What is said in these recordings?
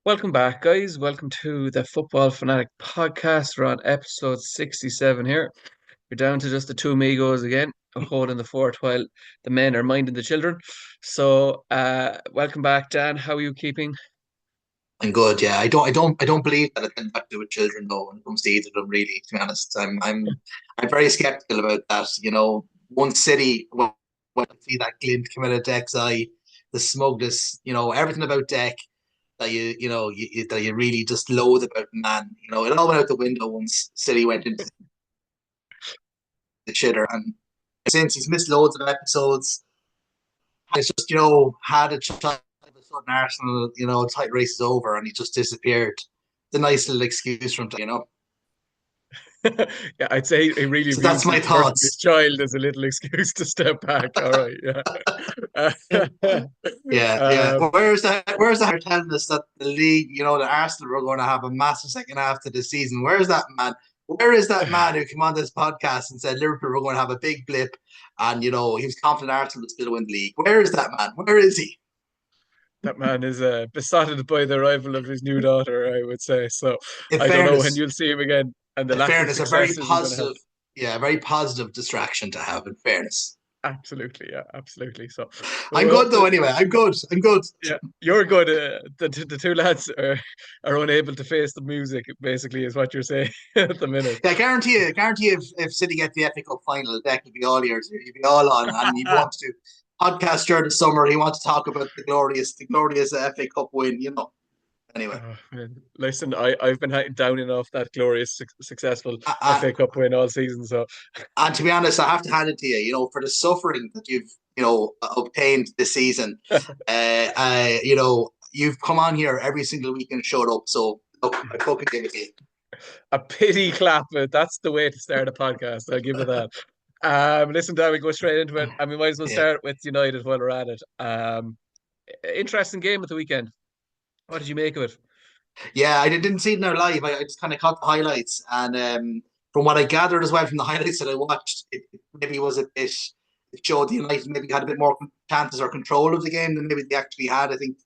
Welcome back, guys. Welcome to the Football Fanatic podcast. We're on episode 67 here. We're down to just the two amigos again, holding the fort while the men are minding the children. So, welcome back, Dan. How are you keeping? I'm good, yeah. I don't believe that it can have to do with children though when it comes to either of them. Really, to be honest, I'm very skeptical about that. One city when I see that glint come out of Deck's eye, the smugness, everything about Deck that that you really just loathe about the man. It all went out the window once City went into the shitter, and since he's missed loads of episodes, it's just had a child. A sudden Arsenal, tight race is over, and he just disappeared. The nice little excuse from Yeah, I'd say he really So views that's my his birth of his thoughts. child as a little excuse to step back. All right, yeah. Yeah, yeah. Um, Where's that telling us that the league, the Arsenal were going to have a massive second half to the season? Where is that man? Where is that man who came on this podcast and said Liverpool were going to have a big blip, and he was confident Arsenal would still win the league? Where is that man? Where is he? that man is besotted by the arrival of his new daughter, I would say. So In I don't know when fairness, you'll see him again, and the in lack of fairness, a very success isn't going to help. positive, yeah, a very positive distraction to have. In fairness, Absolutely, yeah, absolutely. So, I'm well, good though. Anyway, I'm good. I'm good. yeah, you're good. The two lads are unable to face the music. Basically, is what you're saying at the minute. Yeah, I guarantee you if City get the FA Cup final, Deck will be all ears. He'll be all on, and he'd want to podcast during the summer. He wants to talk about the glorious FA Cup win. Anyway, Oh, man. Listen, I've been downing off that glorious, successful I, FA I, Cup win all season. So, and to be honest, I have to hand it to you. For the suffering that you've obtained this season, you've come on here every single week and showed up. So look, I fucking give it to you. a pity clap. That's the way to start a podcast. I'll give it that. Listen, Dan, we go straight into it, and we might as well Yeah. start with United while we're at it. Interesting game at the weekend. What did you make of it? Yeah, I didn't see it in our live. I just kind of caught the highlights, and from what I gathered as well from the highlights that I watched, it maybe was a bit. It showed the United maybe had a bit more chances or control of the game than maybe they actually had. I think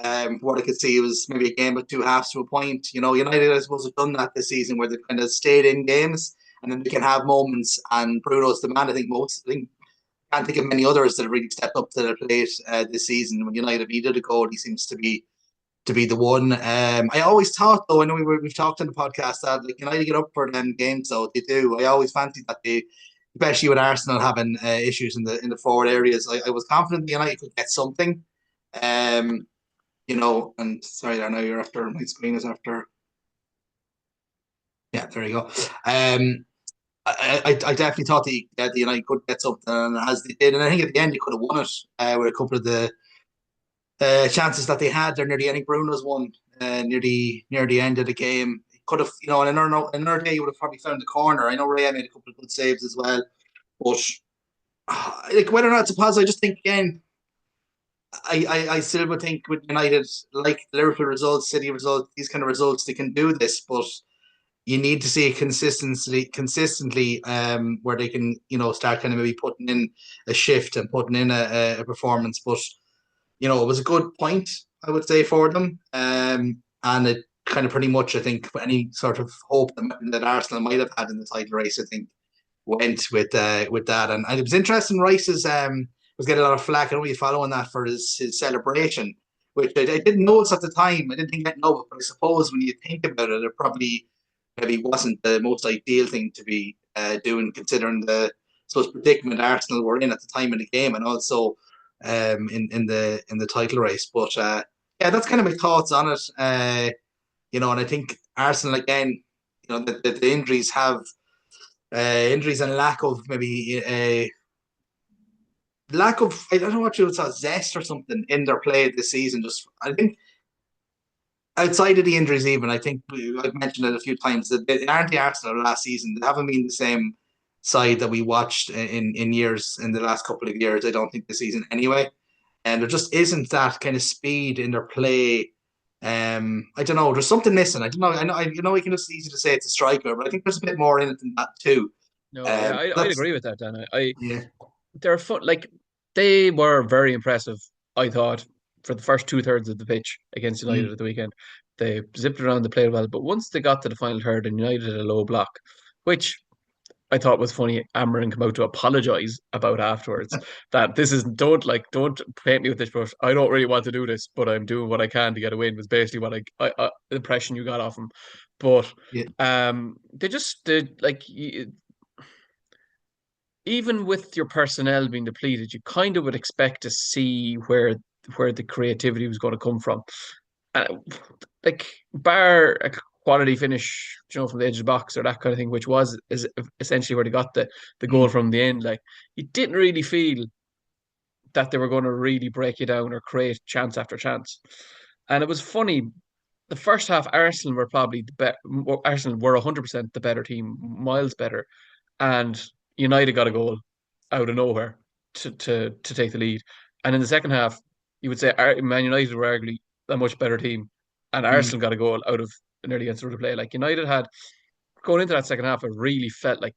from what I could see, it was maybe a game with two halves to a point. United I suppose have done that this season where they've kind of stayed in games and then they can have moments. And Bruno's the man. I think can't think of many others that have really stepped up to the plate this season. When United have needed a goal, he seems to be the one. I always thought, though, I know we've talked on the podcast that like United get up for them games, so they do. I always fancied that they, especially with Arsenal having issues in the forward areas, I was confident the United could get something. Um, and sorry, I know you're after my screen is after. Yeah, there you go. I definitely thought the United could get something, and as they did, and I think at the end you could have won it with a couple of the chances that they had there near the end. I think Bruno's one near the end of the game. He could have, on another day, you would have probably found the corner. I know Ray made a couple of good saves as well, but like whether or not it's a positive, I just think again, I still would think with United, like Liverpool results, City results, these kind of results, they can do this, but you need to see it consistently, where they can, start kind of maybe putting in a shift and putting in a performance. But it was a good point, I would say, for them. And it kind of pretty much, I think, any sort of hope that Arsenal might have had in the title race, I think, went with that. And it was interesting. Rice's was getting a lot of flack. I know you following that for his celebration, which I didn't notice at the time. I didn't think I'd know it, but I suppose when you think about it, it probably maybe wasn't the most ideal thing to be doing, considering the suppose predicament Arsenal were in at the time of the game, and also in the title race. But yeah, that's kind of my thoughts on it. And I think Arsenal again, the injuries have injuries and lack of maybe lack of I don't know what you would say zest or something in their play this season. Just I think outside of the injuries, even I think I've mentioned it a few times that they aren't the Arsenal last season. They haven't been the same side that we watched in years in the last couple of years. I don't think this season anyway, and there just isn't that kind of speed in their play. I don't know. There's something missing. I don't know. We can just easy to say it's a striker, but I think there's a bit more in it than that too. No, yeah, I'd That's agree with that, Dan. yeah, They're fun. Like they were very impressive. I thought for the first two-thirds of the pitch against United Mm. at the weekend. They zipped around, they played well, but once they got to the final third and United had a low block, which I thought was funny. Amarin come out to apologize about afterwards. That this is don't paint me with this brush. I don't really want to do this, but I'm doing what I can to get a win. Was basically what the impression you got off him. But Yeah. they just did like even with your personnel being depleted, you kind of would expect to see where the creativity was going to come from. Uh, like bar a quality finish, from the edge of the box or that kind of thing, which was is essentially where they got the goal Mm. from the end. Like you didn't really feel that they were going to really break you down or create chance after chance. And it was funny. The first half, Arsenal were probably the better. Arsenal were 100% the better team, miles better, and United got a goal out of nowhere to take the lead. And in the second half, you would say Man United were arguably a much better team, and Mm. Arsenal got a goal out of an early answer to play. Like United had going into that second half, it really felt like,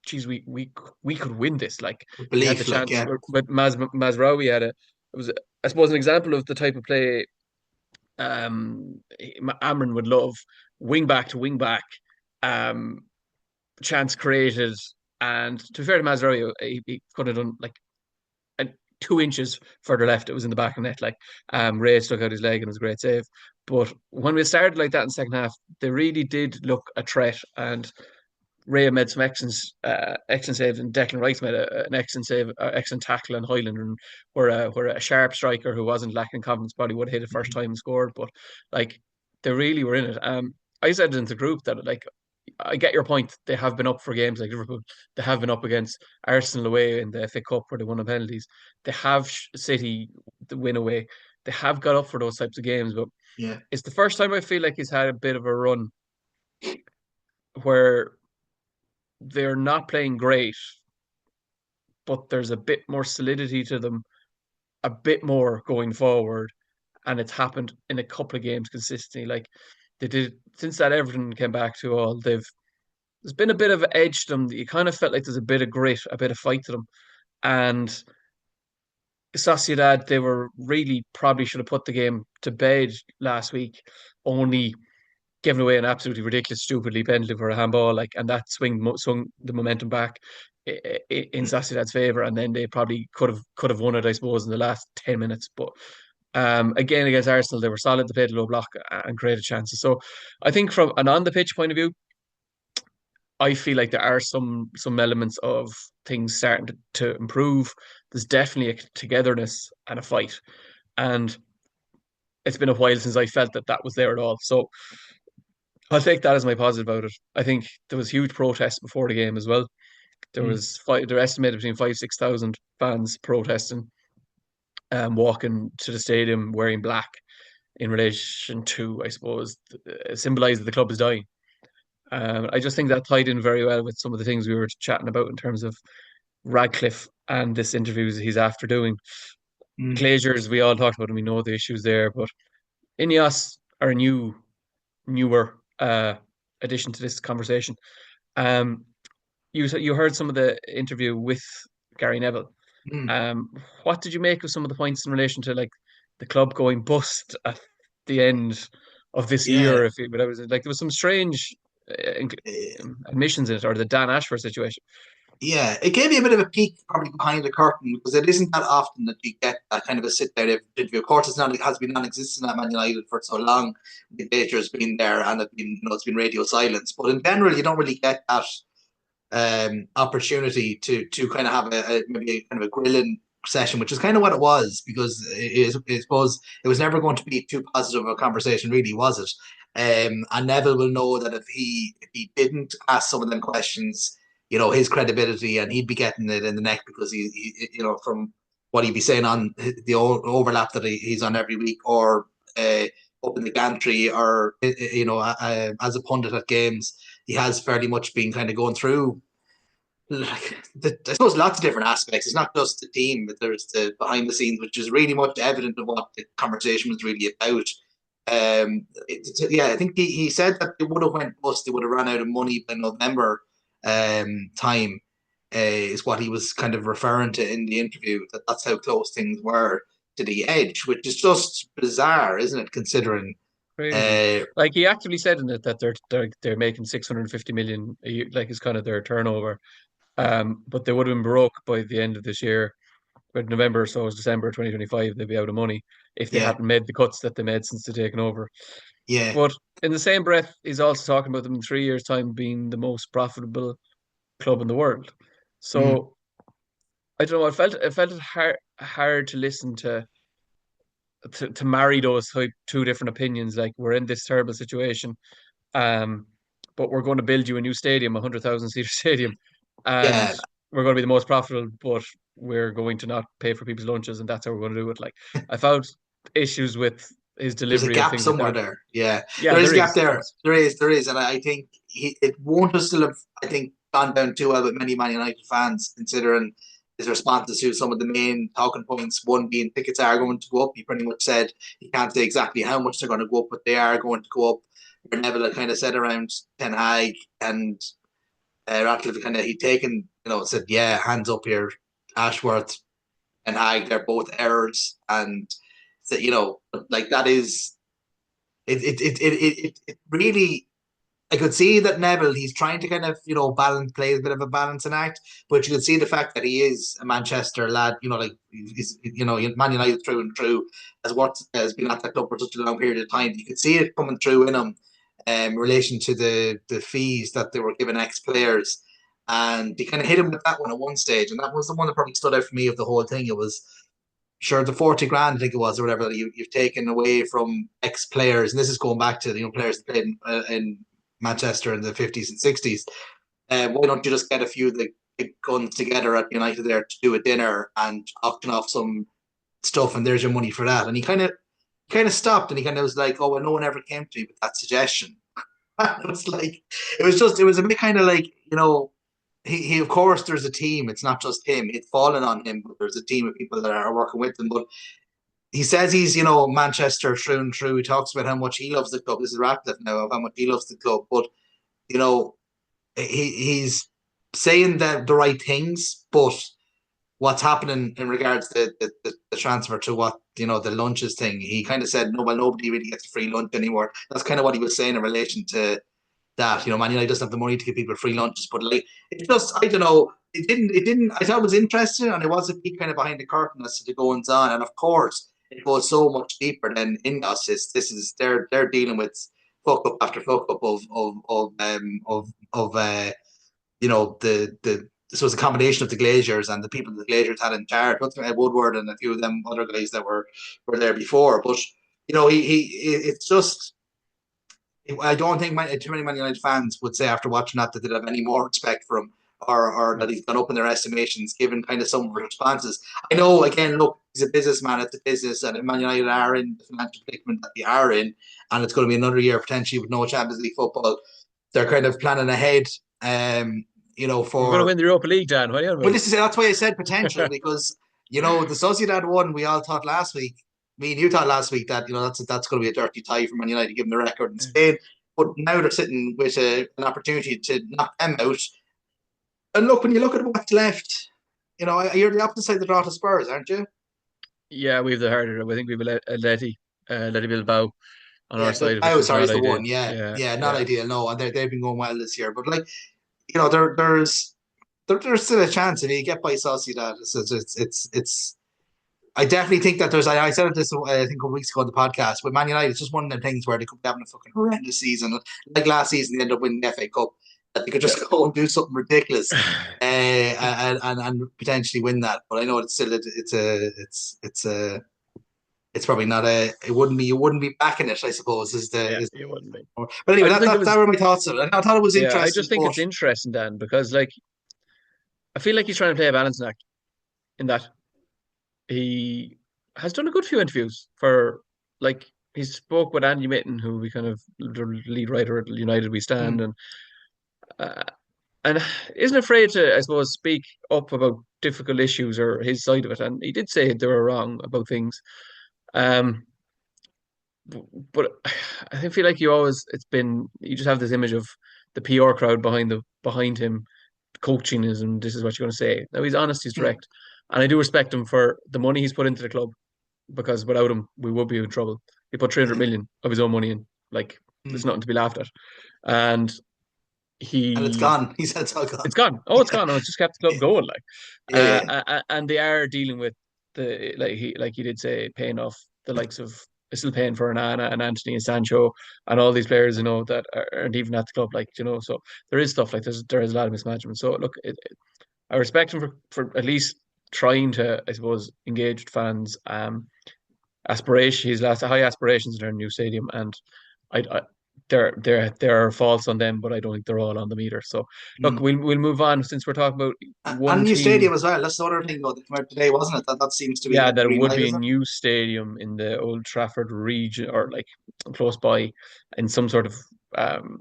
geez, we could win this. Like we had the Belief, like, chance, yeah. but Mazraoui had it was I suppose an example of the type of play Amrin would love, wing back to wing back, um, chance created. And to be fair to Mazraoui, he could have done like 2 inches further left. It was in the back of the net. Like Ray stuck out his leg and it was a great save. But when we started like that in the second half, they really did look a threat. And Ray made some excellent saves, and Declan Rice made an excellent save, excellent tackle on Highland, and where a sharp striker who wasn't lacking confidence probably would have hit it first Mm. time and scored. But like they really were in it. I said in the group that like I get your point. They have been up for games like Liverpool. They have been up against Arsenal away in the FA Cup where they won on penalties. They have City the win away. They have got up for those types of games, but Yeah. it's the first time I feel like he's had a bit of a run where they're not playing great, but there's a bit more solidity to them, a bit more going forward, and it's happened in a couple of games consistently. Like they did since that Everton came back to all, there's been a bit of an edge to them. You kind of felt like there's a bit of grit, a bit of fight to them, and Sociedad, they were really probably should have put the game to bed last week, only giving away an absolutely ridiculous, stupidly penalty for a handball, like, and that swung the momentum back in Sociedad's favor, and then they probably could have won it, I suppose, in the last 10 minutes. But again, against Arsenal, they were solid. They played low block and created chances. So I think from an on the pitch point of view, I feel like there are some elements of things starting to improve. There's definitely a togetherness and a fight, and it's been a while since I felt that was there at all. So I'll take that as my positive about it. I think there was huge protests before the game as well. There Mm. was they're estimated between 5,000 to 6,000 fans protesting, walking to the stadium wearing black in relation to, I suppose, symbolise that the club is dying. I just think that tied in very well with some of the things we were chatting about in terms of Radcliffe and this interview he's after doing. Mm. Glazers, we all talked about and we know the issues there, but Ineos are a newer addition to this conversation. Um, you heard some of the interview with Gary Neville. Mm. Um, what did you make of some of the points in relation to like the club going bust at the end of this Yeah. year? But I was like, there was some strange Uh, admissions in it, or the Dan Ashford situation. Yeah, it gave me a bit of a peek probably behind the curtain because it isn't that often that you get that kind of a sit down interview. Of course, it has been non-existent at Man United for so long. The Major's been there and it's been radio silence. But in general, you don't really get that opportunity to kind of have maybe a kind of a grilling session, which is kind of what it was because I suppose it was never going to be too positive a conversation, really, was it? And Neville will know that if he didn't ask some of them questions, his credibility, and he'd be getting it in the neck because from what he'd be saying on the overlap that he's on every week, or up in the gantry, or as a pundit at games, he has fairly much been kind of going through. Like, I suppose lots of different aspects. It's not just the team, but there's the behind the scenes, which is really much evident of what the conversation was really about. Yeah, I think he said that they would have went bust. They would have run out of money by November time. Is what he was kind of referring to in the interview. That's how close things were. to the edge, which is just bizarre, isn't it? Considering, Crazy. uh, Like he actually said in it that they're making 650 million a year, like it's kind of their turnover. But they would have been broke by the end of this year. But November, so it's December 2025, they'd be out of money if they yeah, hadn't made the cuts that they made since they've taken over. yeah, But in the same breath, he's also talking about them in 3 years' time being the most profitable club in the world. mm, So I don't know. I felt it hard to listen to marry those two different opinions. Like we're in this terrible situation, um, but we're going to build you a new stadium, 100,000 seater stadium, and yeah. we're going to be the most profitable, but we're going to not pay for people's lunches, and that's how we're going to do it. Like I found issues with his There's a delivery of gap things like somewhere that. there. Yeah, Yeah, there is there a gap is, of there. course. There is, and I think it won't have still have. I think gone down too well with many Man United fans, considering his responses to some of the main talking points. One being tickets are going to go up. He pretty much said he can't say exactly how much they're going to go up, but they are going to go up. Where Neville had kind of said around Ten Hag and Ratcliffe kind of he'd taken, said, yeah, hands up here, Ashworth and Hag, they're both errors, and that like that is it really. I could see that Neville, he's trying to kind of, balance, play a bit of a balancing act, but you could see the fact that he is a Manchester lad, like he's, Man United through and through, has been at that club for such a long period of time. You could see it coming through in him, in relation to the fees that they were giving ex players, and they kind of hit him with that one at one stage, and that was the one that probably stood out for me of the whole thing. It was sure the 40 grand I think it was or whatever that you've taken away from ex players, and this is going back to players that played in Manchester in the 50s and 60s. Why don't you just get a few of the big guns together at United there to do a dinner and auction off some stuff, and there's your money for that? And he kind of stopped, and he kind of was like, oh well, no one ever came to me with that suggestion. It was like it was a bit kind of like he of course there's a team. It's not just him. It's fallen on him, but there's a team of people that are working with him. But he says he's Manchester through and through. He talks about how much he loves the club. This is Ratcliffe now of how much he loves the club. But you know he's saying the right things, but what's happening in regards to the transfer to what the lunches thing, he kind of said no, well, nobody really gets a free lunch anymore. That's kind of what he was saying in relation to that. Man United doesn't have the money to give people free lunches, but like it's just I don't know. It didn't. I thought it was interesting, and it was a peek kind of behind the curtain as to the goings on. And of course, it goes so much deeper than Ingos. This is they're dealing with fuck up after fuck up of the so it's a combination of the Glaziers and the people the Glaziers had in charge. What's Woodward and a few of them other guys that were there before. But it's just I don't think too many Man United fans would say after watching that they'd have any more respect for him or that he's gone up in their estimations given kind of some of his responses. I know, again, look, he's a businessman at the business, and Man United are in the financial predicament that they are in, and it's going to be another year potentially with no Champions League football. They're kind of planning ahead, We're going to for. win the Europa League, Dan. What are you on Well, about? that's why I said potential because the Sociedad one we all thought last week. Me and you thought last week that that's going to be a dirty tie for Man United given the record in Spain. But now they're sitting with an opportunity to knock them out. And look, when you look at what's left, you're the opposite side of the draw to Spurs, aren't you? Yeah, we have the harder. I think we have Atleti Bilbao on our Yeah, side of it, I was which is sorry, not is the ideal. one. Yeah, Yeah, yeah, not yeah. ideal. No, and they've been going well this year. But like, there's still a chance if you get by Sociedad. It's I definitely think that I said it this I think a couple weeks ago on the podcast with Man United. It's just one of them things where they could be having a fucking horrendous season. Like last season, they ended up winning the FA Cup. That they could Yeah. just go and do something ridiculous, and potentially win that. But I know it's still it's probably not a it wouldn't be you wouldn't be backing it. I suppose is the Yeah, is. you wouldn't be. But anyway, I just think it that was, were my thoughts of it. I thought it was yeah, I interesting, just think but it's interesting, Dan, because like I feel like he's trying to play a balancing act in that he has done a good few interviews for like he spoke with Andy Mitten, who we kind of the lead writer at United We Stand, mm, uh, and isn't afraid to, I suppose, speak up about difficult issues or his side of it. And he did say they were wrong about things. Um, but I feel like you just have this image of the PR crowd behind him coaching is, and this is what you're going to say. Now he's honest, he's mm, direct, and I do respect him for the money he's put into the club. because without him, we would be in trouble. He put 300 yeah. million of his own money in. Like, there's Mm. nothing to be laughed at. And And it's he gone. He said it's all gone. it's gone. Oh, it's Yeah, gone. Oh, it's just kept the club yeah, going. Like, yeah, and they are dealing with like he did say, paying off the likes of still paying for Anana and Anthony and Sancho and all these players, that aren't even at the club. Like, so there is stuff like this. There is a lot of mismanagement. So look, I respect him for at least trying to, I suppose, engage fans. He's lost high aspirations in their new stadium, and I there are faults on them, but I don't think they're all on them either. So look, yeah. we'll move on since we're talking about And one new team. stadium as well. That's the other thing though that came out today, wasn't it? That seems to be Yeah, like the that green would light, be a isn't it? new stadium in the Old Trafford region, or like close by, in some sort of um.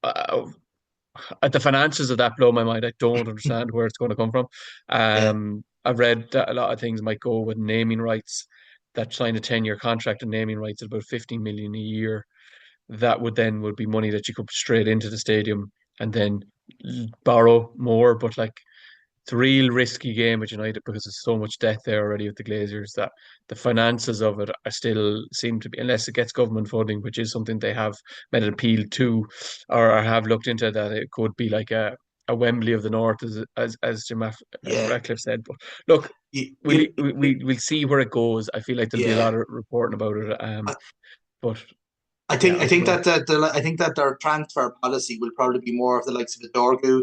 Uh, the finances of that blow my mind. I don't understand where it's going to come from. Yeah, I've read that a lot of things might go with naming rights. That signed a 10-year contract and naming rights at about 15 million a year. That would be money that you could put straight into the stadium and then borrow more. But like, it's a real risky game with United because there's so much debt there already with the Glazers, that the finances of it are still seem to be, unless it gets government funding, which is something they have made an appeal to, or have looked into, that it could be like a Wembley of the North, as yeah. Ratcliffe said. But look, You, we'll you, you, we'll see where it goes. I feel like there'll be a yeah. lot of reporting about it. But yeah, I I don't think know. that I think that their transfer policy will probably be more of the likes of a Dorgu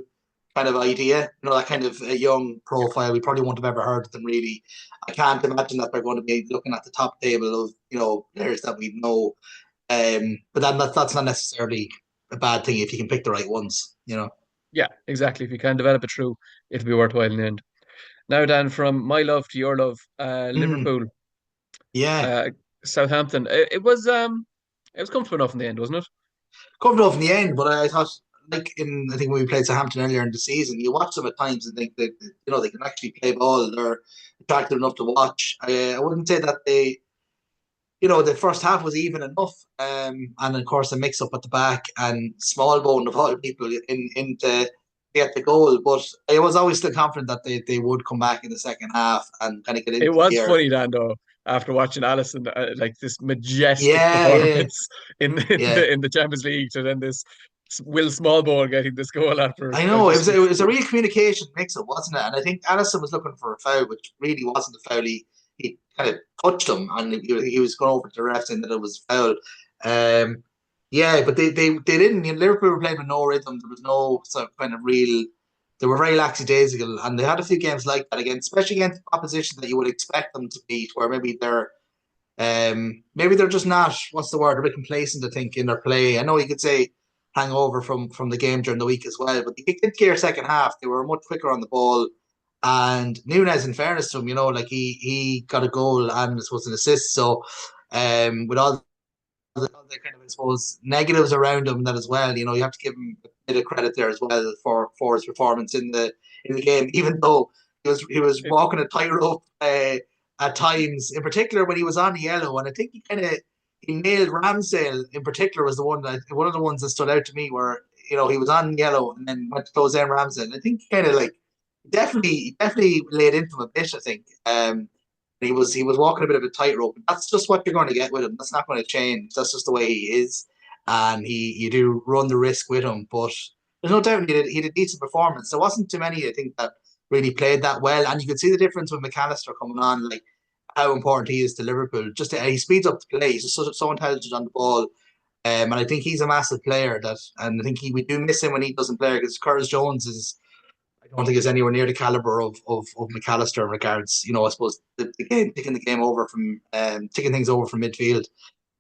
kind of idea. You know, that kind of a young profile. We probably won't have ever heard of them really. I can't imagine that they're going to be looking at the top table of players that we know. But that's not necessarily a bad thing if you can pick the right ones. You know. Yeah, exactly. If you can develop it through, it'll be worthwhile in the end. Now, Dan, from my love to your love, Mm, Liverpool, yeah, uh, Southampton. It was comfortable enough in the end, wasn't it? covered off in the end. But I thought, like I think when we played Southampton earlier in the season, you watch them at times and think that they can actually play ball. They're attractive enough to watch. I wouldn't say that the first half was even enough. And of course, a mix up at the back and small bone of all people in to get the goal. But I was always still confident that they would come back in the second half and kind of get It into was gear. funny, Dan, though, after watching Allison, like this majestic Yeah, yeah, performance in yeah. the Champions League, to then this Will Smallbone getting this goal after. I I know just it was a real communication mix up, wasn't it? And I think Allison was looking for a foul, which really wasn't a foul. He kind of touched him, and he was going over to the ref saying that it was foul. Um, yeah, but they didn't. Liverpool were playing with no rhythm. There was no sort of kind of real. They were very lackadaisical, and they had a few games like that again, especially against opposition that you would expect them to beat, where maybe they're just not, what's the word, a bit complacent, I think, in their play. I know you could say hangover from the game during the week as well, but they kicked into gear second half. They were much quicker on the ball. And Nunes, in fairness to him, like he got a goal and it was an assist. So with all the kind of, I suppose, negatives around him that as well, you have to give him a bit of credit there as well for his performance in the game, even though he was it, walking a tightrope at times, in particular when he was on yellow. And I think he nailed Ramsdale in particular was one of the ones that stood out to me, where he was on yellow and then went to close down Ramsdale. And I think he kind of like definitely laid into him a bit, I think. He was walking a bit of a tightrope. That's just what you're going to get with him. That's not going to change. That's just the way he is, and you do run the risk with him. But there's no doubt he did a decent performance. There wasn't too many, I think, that really played that well, and you could see the difference with McAllister coming on, like how important he is to Liverpool. Just he speeds up the play. He's just so intelligent on the ball. And I think he's a massive player, and I think we do miss him when he doesn't play, because Curtis Jones is, I don't think, is anywhere near the caliber of McAllister in regards, I suppose the game, taking things over from midfield.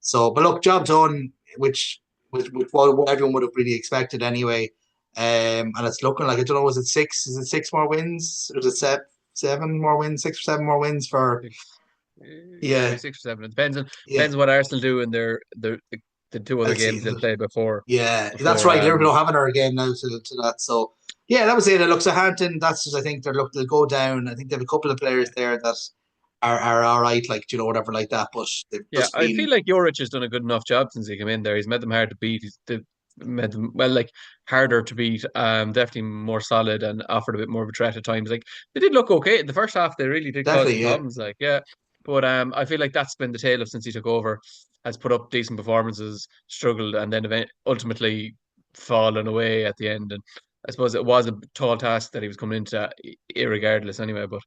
So, but look, job done, which what everyone would have really expected anyway. And it's looking like, I don't know, was it six? Is it six more wins? Or is it seven more wins? 6 or 7 more wins for? yeah, maybe Yeah, 6 or 7. It depends on yeah. what Arsenal do in the two other Let's games see. they'll play before Yeah, that's before right. Liverpool don't have another game now to that. So yeah, that was it. It looks at Southampton. That's just, I think they'll go down. I think they have a couple of players there that are all right, like whatever like that. But they've Yeah, just I feel been like Joric has done a good enough job since he came in there. He's made them hard to beat. Made them, well, like, harder to beat. Definitely more solid and offered a bit more of a threat at times. Like, they did look okay in the first half. They really did cause some definitely, yeah. problems. Like, yeah. But I feel like that's been the tale of since he took over. Has put up decent performances, struggled, and then ultimately fallen away at the end. And I suppose it was a tall task that he was coming into, irregardless anyway. But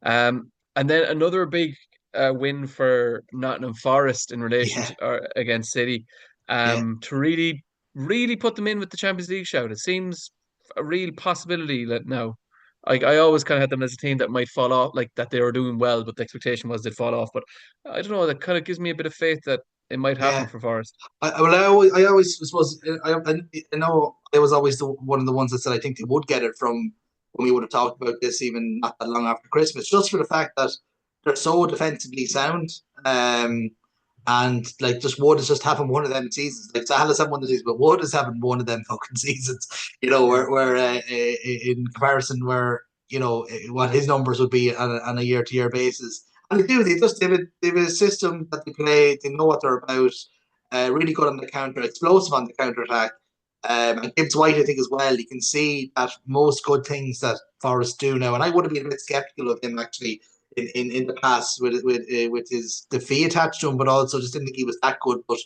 and then another big win for Nottingham Forest in relation Yeah, to against City, yeah, to really put them in with the Champions League shout. It seems a real possibility that now. I always kind of had them as a team that might fall off, like that they were doing well, but the expectation was they'd fall off. But I don't know, that kind of gives me a bit of faith that it might happen yeah. for Forest. I always suppose I know I was always one of the ones that said I think they would get it from when we would have talked about this even not that long after Christmas, just for the fact that they're so defensively sound. Um, and like just Wood is just having one of them seasons. Like Salah has had one of these, but Wood is having one of them fucking seasons. Yeah, Where in comparison, where what his numbers would be on a year-to-year basis. And they do. They have a system that they play. They know what they're about. Really good on the counter, explosive on the counter attack. And Gibbs White, I think as well. You can see that most good things that Forest do now, and I would have been a bit skeptical of him actually in the past with his the fee attached to him, but also just didn't think he was that good. But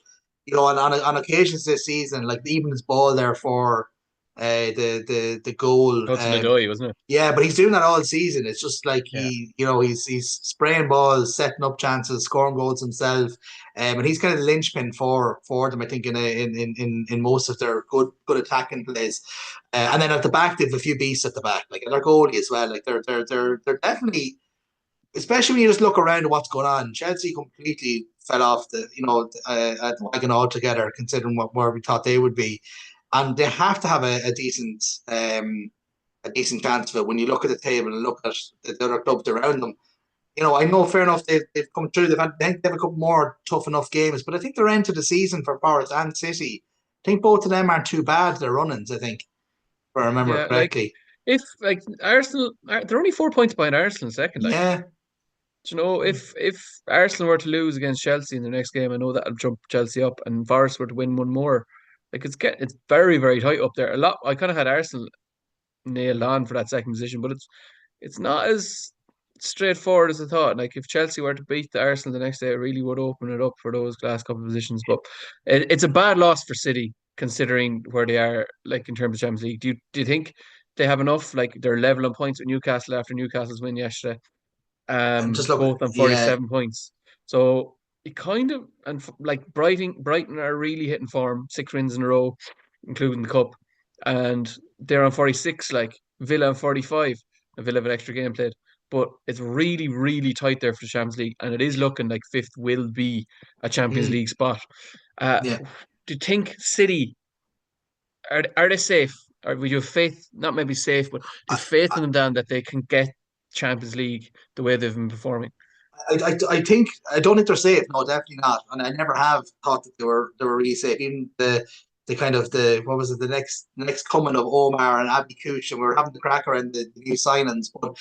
on occasions this season, like even his ball there for the goal. Hudson Odoi, wasn't it? Yeah, but he's doing that all season. It's just like Yeah, he's spraying balls, setting up chances, scoring goals himself, and he's kind of the linchpin for them. I think in most of their good attacking plays, and then at the back they've a few beasts at the back, like and their goalie as well. Like they're definitely, especially when you just look around at what's going on. Chelsea completely fell off the wagon altogether, considering where we thought they would be, and they have to have a decent chance of it when you look at the table and look at the other clubs around them. I know fair enough they've come through. I think they have a couple more tough enough games, but I think their end to the season for Forest and City, I think both of them aren't too bad. Their run-ins, I think, if I remember yeah. Like correctly. if like Arsenal, they're only 4 points behind Arsenal in second. Like, Yeah, if Arsenal were to lose against Chelsea in the next game, I know that'll jump Chelsea up, and Forest were to win one more. Like it's very very tight up there. A lot. I kind of had Arsenal nailed on for that second position, but it's not as straightforward as I thought. Like if Chelsea were to beat the Arsenal the next day, it really would open it up for those last couple of positions. But it's a bad loss for City considering where they are, like in terms of Champions League. Do you think they have enough? Like they're level on points with Newcastle after Newcastle's win yesterday. and just look, Both on yeah, 47 points. So it kind of like Brighton are really hitting form, 6 wins in a row, including the cup, and they're on 46. Like Villa on 45, and Villa have an extra game played. But it's really, really tight there for the Champions League, and it is looking like fifth will be a Champions mm, League spot. Uh, yeah. do you think City are they safe? Or would you have faith? Not maybe safe, but do you I, have faith in them, Dan, that they can get Champions League the way they've been performing? I don't think they're safe. No, definitely not. And I never have thought that they were really safe. Even the kind of the what was it, the next coming of Omar and Abdi Kuch, and we were having the cracker and the new signings, but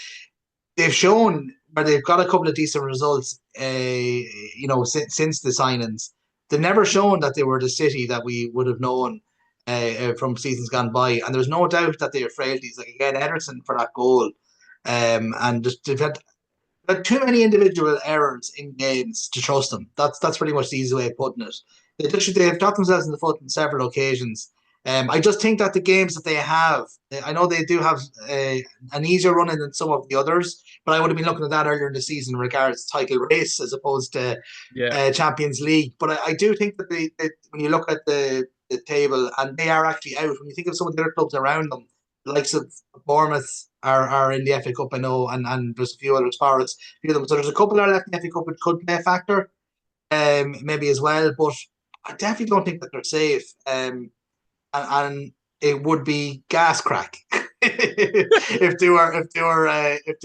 they've shown where they've got a couple of decent results. Since the signings, they've never shown that they were the City that we would have known from seasons gone by. And there's no doubt that they are frailties. Like again, Ederson for that goal. And just they've had too many individual errors in games to trust them. That's pretty much the easy way of putting it. They've got themselves in the foot on several occasions. I just think that the games that they have, I know they do have an easier running than some of the others, but I would have been looking at that earlier in the season in regards to title race as opposed to Yeah. Champions League. But I do think that when you look at the table, and they are actually out, when you think of some of the other clubs around them, the likes of Bournemouth are in the FA Cup, I know, and there's a few others, Forest, a few of them. So there's a couple that are left in the FA Cup which could play a factor, maybe as well. But I definitely don't think that they're safe. And it would be gas crack if they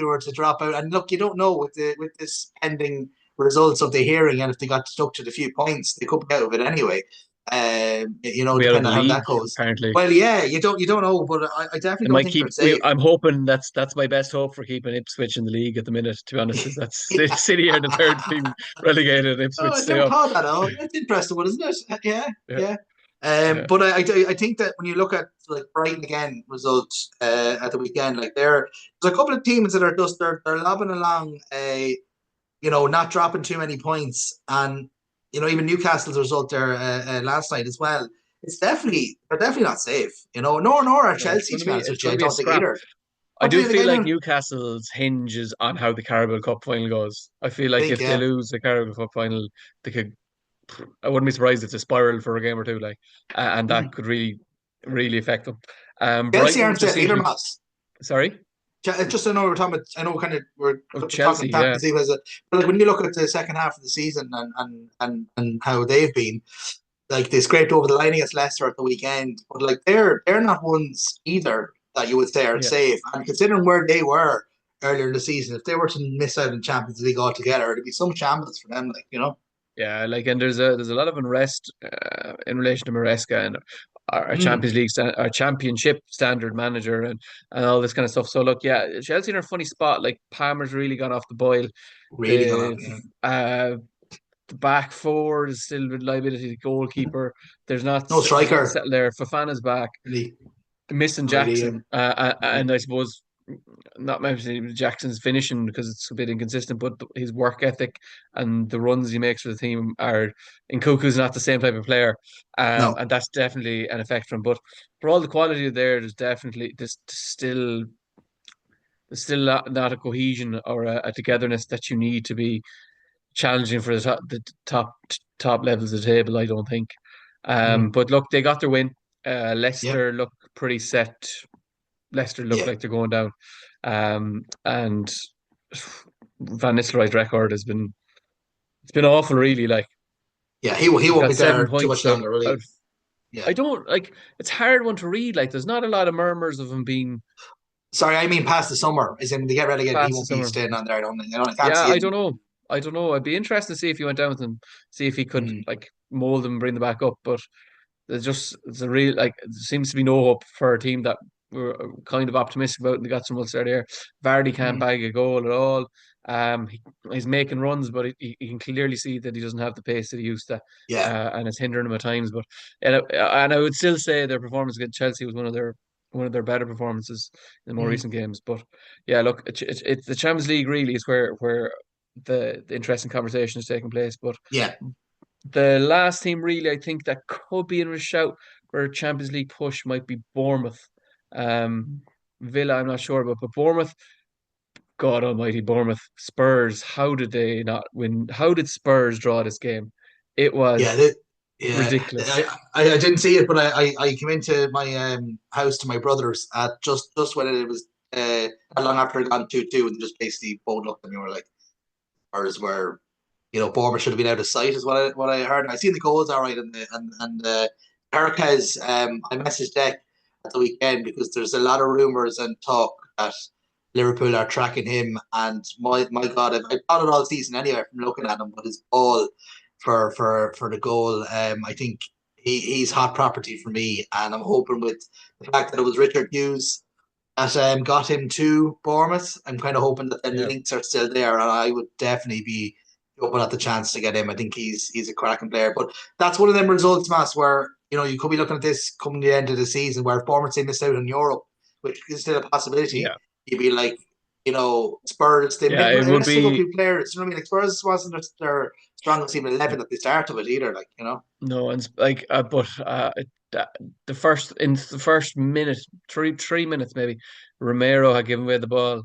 were to drop out. And look, you don't know with this pending results of the hearing, and if they got stuck to the few points, they could be out of it anyway. Could be out of Depending the on how league, that goes. apparently. Well, yeah, you don't know, but I definitely It don't might think they're keep. safe. I'm hoping that's my best hope for keeping Ipswich in the league at the minute. To be honest, is that Yeah. City are the third team relegated, and Oh, Ipswich I stay never up. thought that. Oh, that's interesting one, isn't it? Yeah, Yeah, yeah. yeah, But I think that when you look at like Brighton again results at the weekend, like there's a couple of teams that are just they're lobbing along. not dropping too many points, and even Newcastle's result there last night as well. They're definitely not safe. Nor are No, it's Chelsea, going to to be be honest it's with you. going I to be a don't think scrap. either. I What do do you think feel of the like game? Newcastle's hinges on how the Carabao Cup final goes. I feel I like think, if they yeah. lose the Carabao Cup final, they could. I wouldn't be surprised if they spiral for a game or two, like, and that Mm. could really, really affect them. Chelsea Brighton aren't just safe seem to either, be. Mass. Sorry, Just I know we're talking about. I know kind of we're of talking Chelsea, yeah, Champions League as a, but like when you look at the second half of the season and how they've been, like they scraped over the line against Leicester at the weekend, but like they're not ones either that you would say are yeah. safe. And considering where they were earlier in the season, if they were to miss out in Champions League altogether, it'd be some shambles for them. Yeah, like, and there's a lot of unrest in relation to Maresca and our Mm, Champions League, our Championship standard manager, and all this kind of stuff. So look, yeah, Chelsea in a funny spot. Like Palmer's really gone off the boil. really gone The up. Yeah. uh, the back four is still with liability. The goalkeeper, No there's nothing striker, settled there. Fofana's back, really, missing really. Jackson, Mm, and I suppose not maybe Jackson's finishing because it's a bit inconsistent, but his work ethic and the runs he makes for the team are. In Nkunku's not the same type of player, no. and that's definitely an effect from. But for all the quality there, there's still not a cohesion or a togetherness that you need to be challenging for the top levels of the table. I don't think. Mm, But look, they got their win. yep. Leicester look pretty set. Leicester look Yeah. like they're going down. And Van Nistelrooy's record it's been awful, really. Like Yeah. He he's won't got be seven there too points much out. longer, really. Yeah. I don't like. It's a hard one to read. Like there's not a lot of murmurs of him being Sorry, I mean past the summer. As in when they get relegated, he past the won't be summer. staying on there. I don't think. I can't Yeah, see I him. don't know. I don't know. I'd be interested to see if he went down with him, see if he could Mm, like mold them, bring them back up. But it's a real like there seems to be no hope for a team that we're kind of optimistic about and they got some results there. Vardy can't mm, bag a goal at all. He's making runs, but you can clearly see that he doesn't have the pace that he used to, yeah. and it's hindering him at times. But and I would still say their performance against Chelsea was one of their better performances in more Mm, recent games. But yeah, look, it's the Champions League really is where the interesting conversation is taking place. But yeah. the last team, really, I think that could be in a shout for a Champions League push might be Bournemouth. Um, Villa, I'm not sure about, but Bournemouth, God Almighty, Bournemouth, Spurs. How did they not win? How did Spurs draw this game? It Yeah, was yeah. ridiculous. I didn't see it, but I came into my house to my brother's at just when it was not long after it gone 2-2, and just basically both looked at me and were like, ours were, Bournemouth should have been out of sight, is what I heard. And I seen the goals all right, and Perkez. I messaged Deck at the weekend because there's a lot of rumors and talk that Liverpool are tracking him. And my God, I thought it all season anyway from looking at him, but his ball for the goal, I think he's hot property for me, and I'm hoping with the fact that it was Richard Hughes that got him to Bournemouth. I'm kind of hoping that the Yeah. links are still there, and I would definitely be open at the chance to get him. I think he's a cracking player. But that's one of them results, Mass, where you could be looking at this coming the end of the season, where if Bournemouth say miss out in Europe, which is still a possibility, Yeah. you'd be like, Spurs. Yeah, it would Let's still go be few players. You know what I mean? Like Spurs wasn't their strongest even 11 at the start of it either. no, and like, but in the first minute, 3 minutes maybe, Romero had given away the ball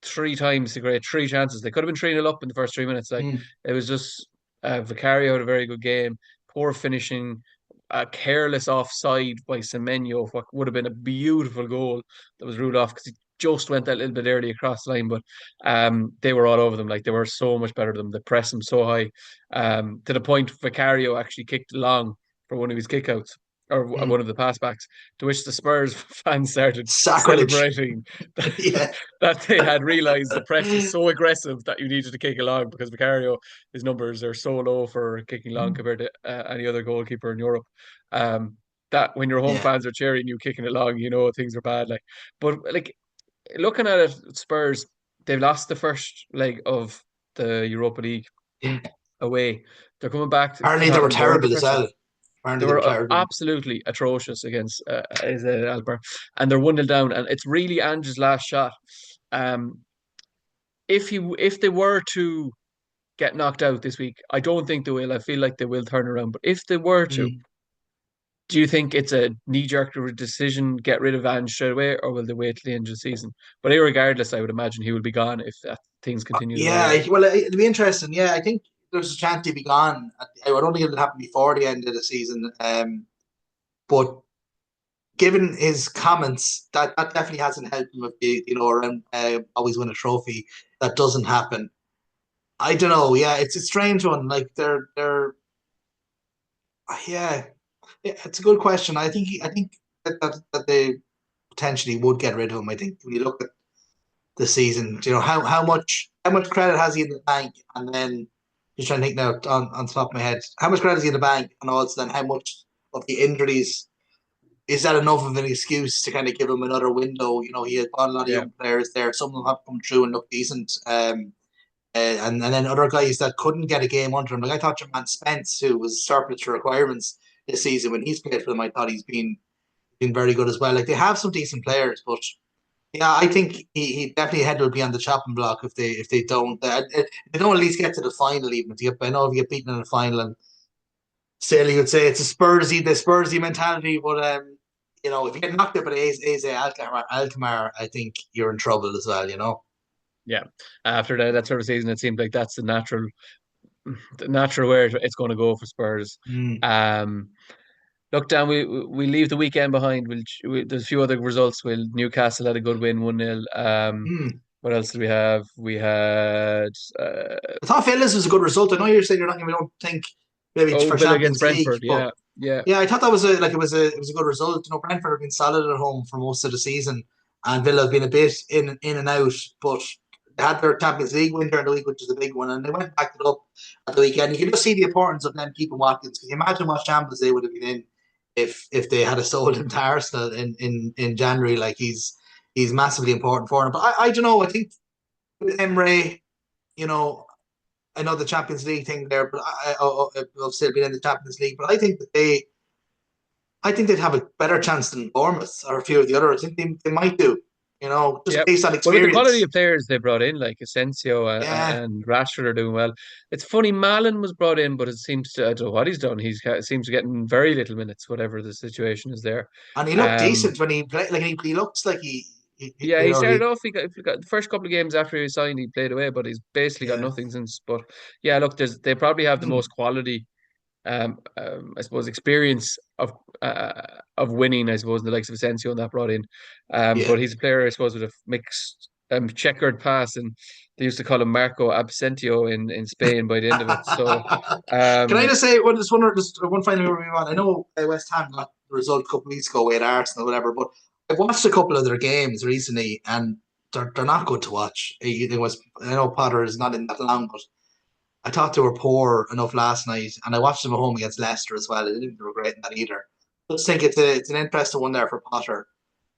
three times to create three chances. They could have been 3-0 up in the first 3 minutes. Like Mm, it was just Vicario had a very good game, poor finishing, a careless offside by Semenyo, what would have been a beautiful goal that was ruled off because he just went that little bit early across the line. But they were all over them. Like they were so much better than them. They pressed them so high, to the point Vicario actually kicked long for one of his kickouts or mm. one of the passbacks, to which the Spurs fans started Sacrilege. celebrating Yeah. that they had realized the press was so aggressive that you needed to kick along because Vicario, his numbers are so low for kicking long compared to any other goalkeeper in Europe. Um, that when your home Yeah. fans are cheering you kicking along, things are bad. Like, but like looking at it, Spurs they've lost the first leg of the Europa League away. They're coming back to Apparently they were Tottenham. They're under terrible as pressure. well. They Apparently they were were terrible. absolutely atrocious against AZ Alkmaar, and they're 1-0 down. And it's really Ange's last shot. Um, if they were to get knocked out this week, I don't think they will. I feel like they will turn around. But if they were to, Mm. do you think it's a knee-jerk decision, get rid of Ange straight away, or will they wait till the end of the season? But regardless, I would imagine he will be gone if things continue the way they Yeah, are. well, it'll be interesting. Yeah, I think there's a chance he'll be gone. I don't think it'll happen before the end of the season. But given his comments, that definitely hasn't helped him with around always win a trophy. That doesn't happen. I don't know. Yeah, it's a strange one. Like yeah, it's a good question. I think that they potentially would get rid of him. I think when you look at the season, how much credit has he in the bank, and then just trying to think now on top of my head, how much credit is he in the bank, and also then how much of the injuries is that enough of an excuse to kind of give him another window? He had got a lot of Yeah, young players there. Some of them have come through and look decent. And then other guys that couldn't get a game under him. Like I thought Jermaine Spence, who was surplus to requirements this season when he's played for them, I thought he's been very good as well. Like they have some decent players, but yeah, I think he definitely head will be on the chopping block if they don't they don't at least get to the final even. I know if you get beaten in the final, and still you would say it's the Spursy mentality, but if you get knocked out by Eze Alkmaar, I think you're in trouble as well. yeah. After that sort of season, it seemed like that's the natural where it's going to go for Spurs. Mm. Um, Look, Dan, we leave the weekend behind. There's a few other results. Newcastle had a good win, 1-0. Mm. What else did we have? We had I thought Villas was a good result. I know you're saying you're not. We don't think maybe it's for Villa against Champions League, Brentford. but Yeah, yeah. yeah, I thought that was a good result. Brentford have been solid at home for most of the season, and Villa have been a bit in and out, but they had their Champions League win during the week, which is a big one, and they went back it up at the weekend. You can just see the importance of them keeping Watkins. Can you imagine what shambles they would have been in if they had a sold him to Arsenal in January? Like he's massively important for them. But I don't know. I think with Emre, you know, I know the Champions League thing there, but I've still been in the Champions League. But I think they'd have a better chance than Bournemouth or a few of the others. I think they might do, just Yeah. based on Well, with the quality experience. of players they brought in, like Asensio Yeah, and Rashford are doing well. It's funny, Malin was brought in, but it seems to, I don't know what he's done. Seems to getting very little minutes, whatever the situation is there. and he looked Um, decent when he played. Like he looks like yeah, he started off. He got the first couple of games after he signed, he played away, but he's basically got yeah. nothing since. But yeah, look, they probably have the Hmm. most quality I suppose experience of winning, I suppose, in the likes of Asensio and that brought in. Yeah. But he's a player, I suppose, with a mixed checkered pass, and they used to call him Marco Absentio in Spain by the end of it. So Can I um, just say just one final review on? I know West Ham got the result a couple of weeks ago with Arsenal or whatever, but I've watched a couple of their games recently, and they're not good to watch. I know Potter is not in that long, but I thought they were poor enough last night, and I watched them at home against Leicester as well. I didn't regret that either. I just think it's an interesting one there for Potter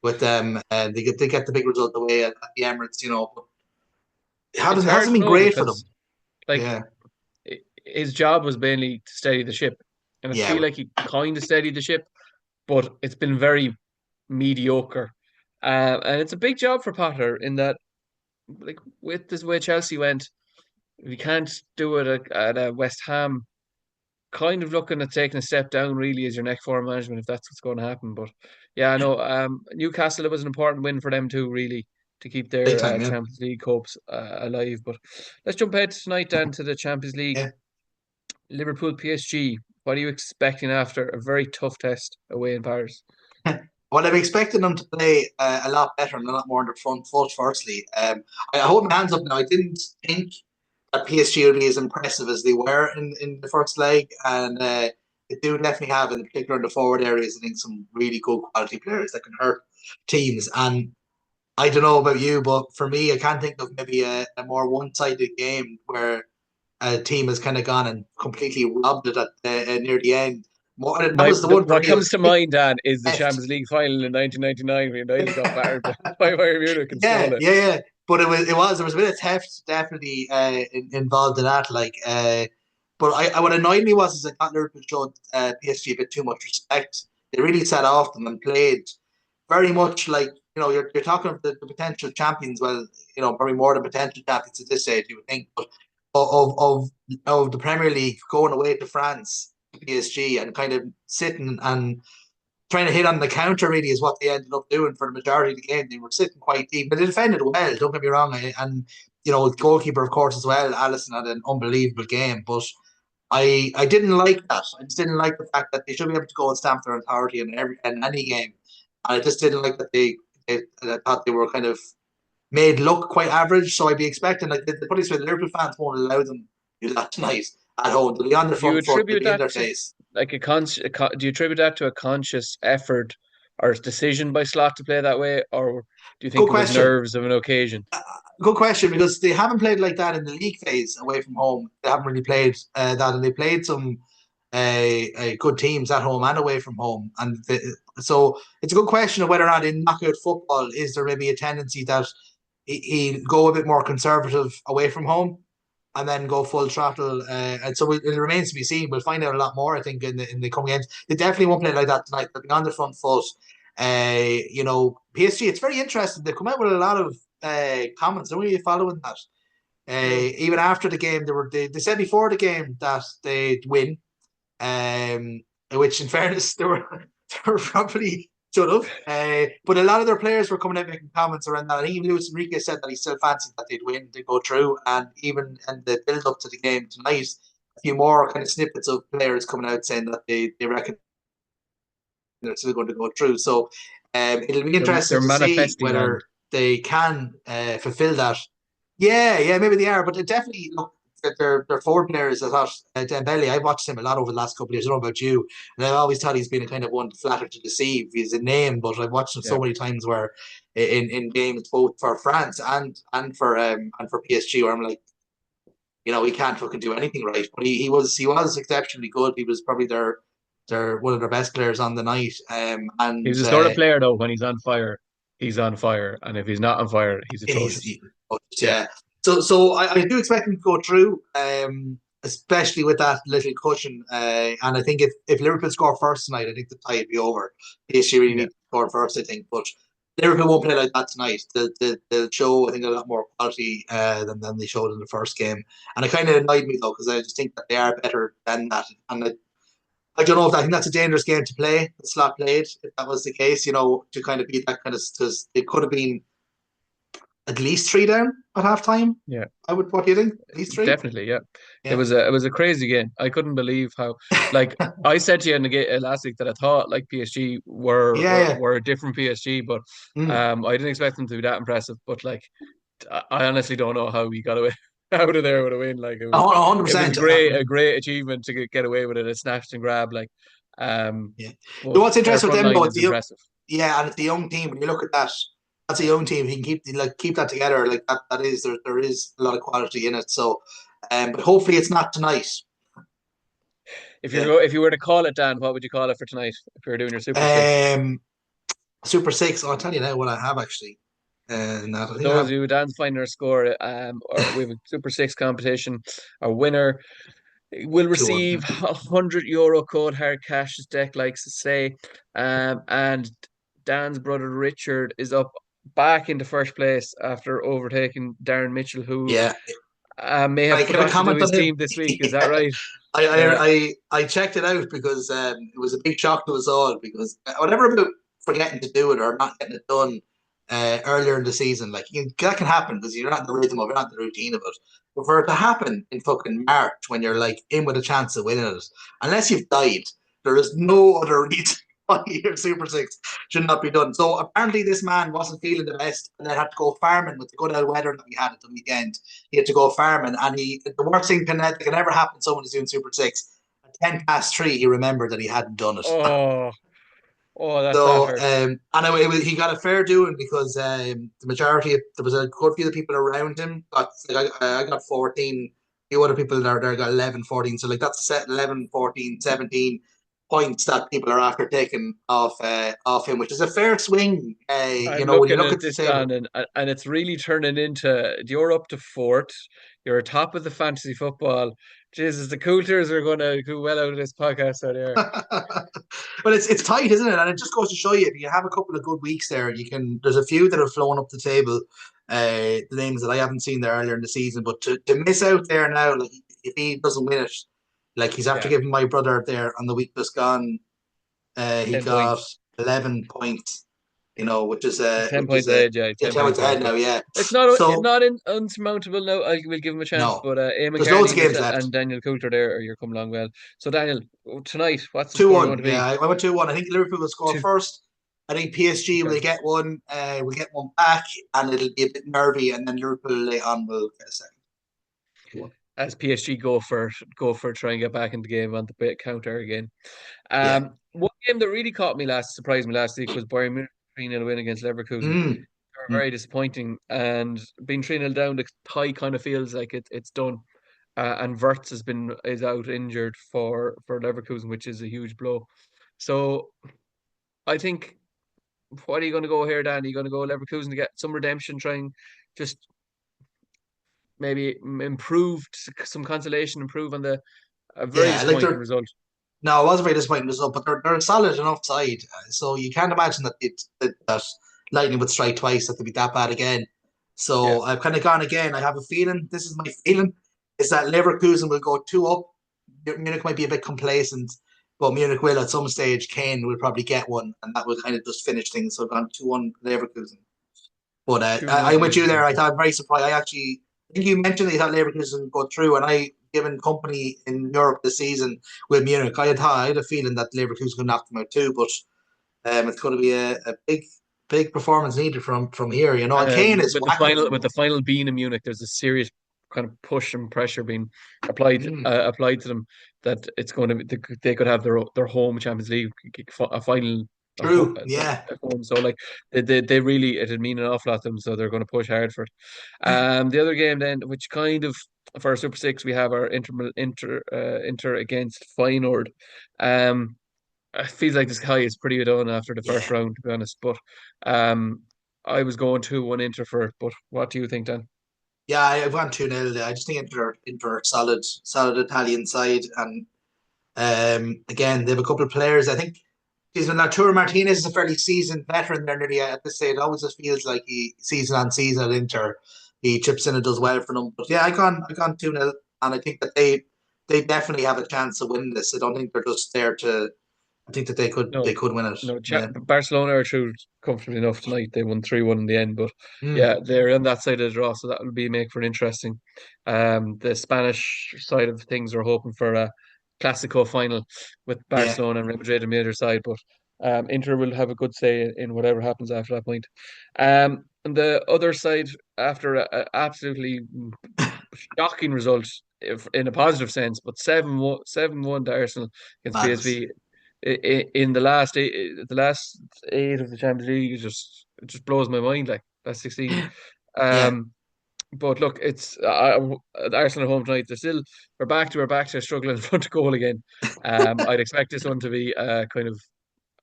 with them, and they get the big result away at the Emirates. But it's it hard hasn't to been know great for because them. like Yeah, his job was mainly to steady the ship, and I yeah, feel like he kind of steadied the ship, but it's been very mediocre. And it's a big job for Potter in that, like with this way Chelsea went, if you can't do it at a West Ham, kind of looking at taking a step down really as your next form management if that's what's going to happen. But yeah, I know Newcastle, it was an important win for them too, really, to keep big their time. Yeah, Champions League hopes alive. But let's jump ahead tonight then to the Champions League. yeah. Liverpool PSG. What are you expecting after a very tough test away in Paris? Well, I'm expecting them to play a lot better and a lot more on the front foot. Firstly, I hold my hands up now. I didn't think that PSG would be as impressive as they were in the first leg, and they do definitely have, in particular in the forward areas, I think some really good quality players that can hurt teams. And I don't know about you, but for me, I can't think of maybe a more one-sided game where a team has kind of gone and completely robbed it near the end. That was the one for What me. It was comes to mind, Dan, is the left. Champions League final in 1999 when United got battered by Bayern Munich and Yeah, stole it. yeah, yeah. But there was a bit of theft definitely involved in that. But what annoyed me was I thought Liverpool showed PSG a bit too much respect. They really set off them and played very much like you're talking of the potential champions. Well, probably more than potential champions at this stage, you would think. But of the Premier League going away to France, PSG, and kind of sitting and trying to hit on the counter really is what they ended up doing for the majority of the game. They were sitting quite deep, but they defended well. Don't get me wrong, and the goalkeeper of course as well. Alisson had an unbelievable game, but I didn't like that. I just didn't like the fact that they should be able to go and stamp their authority in any game. And I just didn't like that I thought they were kind of made look quite average. So I'd be expecting like the police with Liverpool fans won't allow them to do that tonight at home. They'll be on the Do you front foot. They'll attribute be in that their to face. like do you attribute that to a conscious effort or decision by Slot to play that way, or do you think Good it was question. nerves of an occasion? Good question, because they haven't played like that in the league phase away from home. They haven't really played that, and they played some good teams at home and away from home. So it's a good question of whether or not in knockout football is there maybe a tendency that he go a bit more conservative away from home and then go full throttle. And so it remains to be seen. We'll find out a lot more, I think, in the coming games. They definitely won't play like that tonight. They'll be on the front foot. PSG, it's very interesting. They've come out with a lot of comments. Are you following that? No. Even after the game, they said before the game that they'd win, which in fairness they were probably should have. But a lot of their players were coming out making comments around that. I think even Luis Enrique said that he still fancied that they'd win to go through, and even in the build up to the game tonight, a few more kind of snippets of players coming out saying that they reckon they're still going to go through. So it'll be They're interesting to see manifesting and whether they can fulfill that. Yeah, maybe they are, but it definitely look they're forward players. I thought Dembele. I watched him a lot over the last couple of years. I don't know about you, and I always thought he's been a kind of one to flatter to deceive. He's a name, but I've watched him yeah. so many times where in games both for France and for PSG, where I'm like, he can't fucking do anything right. But he was exceptionally good. He was probably their one of their best players on the night. He's And the sort of player though, when he's on fire, and if he's not on fire, he's he's atrocious. Yeah. yeah. So I do expect him to go through, especially with that little cushion. And I think if Liverpool score first tonight, I think the tie would be over. PSG really Yeah. need to score first, I think. But Liverpool won't play like that tonight. They'll show, I think, a lot more quality than they showed in the first game. And it kind of annoyed me, though, because I just think that they are better than that. And I don't know if I think that's a dangerous game to play. The Slot played, if that was the case, to kind of beat that kind of, because it could have been at least three down at halftime. Yeah. What do you think? At least three? Definitely, yeah. Yeah. It was a crazy game. I couldn't believe how, like I said to you in the game last week that I thought like PSG Yeah. were a different PSG, but Mm. I didn't expect them to be that impressive. But like I honestly don't know how we got away out of there with a win. Like it was 100%. a great achievement to get away with it. A snatched and grab, like Yeah. So but what's their interesting with front them line though, is impressive. and it's a young team. When you look at that, that's a young team. He can keep that together. Like that is there is a lot of quality in it. So, but hopefully it's not tonight. Yeah. If you were to call it, Dan, what would you call it for tonight if you were doing your Super Six? Um, Super Six. I'll tell you now what I have actually. I For think I those of have you who dance find our score, or we have a Super Six competition. Our winner will two one. receive €100 code hard cash, as Deck likes to say. And Dan's brother Richard is up back into first place after overtaking Darren Mitchell, who Yeah. may have Can I forgot to do comment his on him? team this week. Is that Yeah. right? I, Yeah. I I I checked it out because it was a big shock to us all because whatever about forgetting to do it or not getting it done earlier in the season, like that can happen because you're not in the rhythm of it, not in the routine of it. But for it to happen in fucking March when you're like in with a chance of winning it, unless you've died, there is no other reason why your Super Six should not be done. So apparently this man wasn't feeling the best and then had to go farming with the good old weather that we had at the weekend. He had to go farming, and the worst thing that can ever happen to someone who's doing Super Six. At 10 past 3, he remembered that he hadn't done it. Oh, oh, that So, hurts. and he got a fair doing because the majority there was a good few of the people around him. I got 14. The other people there got 11, 14. So, like, that's a set 11, 14, 17 points that people are after taking off him, which is a fair swing. I'm When you looking look at at the this, table. Dan, and it's really turning into you're up to fourth. You're top of the fantasy football. Jesus, the coolers are going to do well out of this podcast out there. But it's tight, isn't it? And it just goes to show you, if you have a couple of good weeks there, you can. There's a few that have flown up the table. The names that I haven't seen there earlier in the season, but to miss out there now, like if he doesn't win it, like he's after Yeah, giving my brother there on the week just gone. He 10 got points. 11 points, He's 10 which is points ahead, yeah, yeah, 10 10 points points ahead. ahead But now. Yeah, it's so not unsurmountable now. I will give him a chance. no, But Ian there's loads McCartney of and, games yourself, left. and Daniel Coulter there, you're coming along well. So, Daniel, tonight, what's the Two score going one. to Yeah, be? I went 2-1. I think Liverpool will score Two. first. I think PSG Okay. will get one. Will get one back, and it'll be a bit nervy, and then Liverpool later on will get a second one. As PSG go for try and get back in the game on the bit counter again. Yeah. One game that really surprised me last week was Bayern Munich 3-0 win against Leverkusen. Mm. They were Mm. very disappointing, and being 3-0 down, the tie kind of feels like it's done. And Wirtz is out injured for Leverkusen, which is a huge blow. So I think, what are you going to go here, Dan? Are you going to go Leverkusen to get some redemption, try and just maybe improve some consolation, improve on the a very Yeah, like disappointing they're result. no, it was a very disappointing result, but they're a solid enough side, so you can't imagine that Lightning would strike twice, that they'd be that bad again. Yeah, So I've kind of gone again. I have a feeling. This is my feeling: is that Leverkusen will go 2 up. Munich might be a bit complacent, but Munich will at some stage. Kane will probably get one, and that will kind of just finish things. So I've gone 2-1 Leverkusen. But 2-1 I'm with you there. Leverkusen. I thought I'm very surprised. I think you mentioned that you thought Leverkusen would go through, and I given company in Europe this season with Munich. I had a feeling that Leverkusen could knock them out too, but it's going to be a big performance needed from here. And Kane is whacking at the With the moment. final being in Munich, there's a serious kind of push and pressure being Mm, applied to them that it's going to be, they could have their home Champions League a final true. Yeah. at home. So like they really, it'd mean an awful lot to them. So they're going to push hard for it. The other game then, which kind of, for our Super Six, we have our Inter against Feyenoord. Um, it feels like the sky is pretty done after the first Yeah. round, to be honest. But um, I was going 2-1 Inter for it. But what do you think, Dan? Yeah, I've gone 2-0. I just think Inter solid Italian side. And again, they have a couple of players. I think he's been Arturo Martinez is a fairly seasoned veteran there nearly at this stage. It always just feels like he season on season at Inter. He chips in and does well for them. But yeah, I gone 2-0, and I think that they definitely have a chance of winning this. I don't think they're just there to I think that they No, could win it. no. Yeah. Barcelona are through comfortably enough tonight. They won 3-1 in the end. But Mm, yeah, they're on that side of the draw, so that will be make for an interesting. The Spanish side of things are hoping for a Clasico final with yeah. Barcelona and Real Madrid on the other side. But Inter will have a good say in whatever happens after that point. And the other side, after a absolutely shocking result, if in a positive sense, but 7-1 to Arsenal against Madness. PSV in the last eight of the Champions League, it just blows my mind. Like that's 16. Yeah. Um, but look, it's Arsenal at home tonight. We're back to struggling in front of goal again. I'd expect this one to be kind of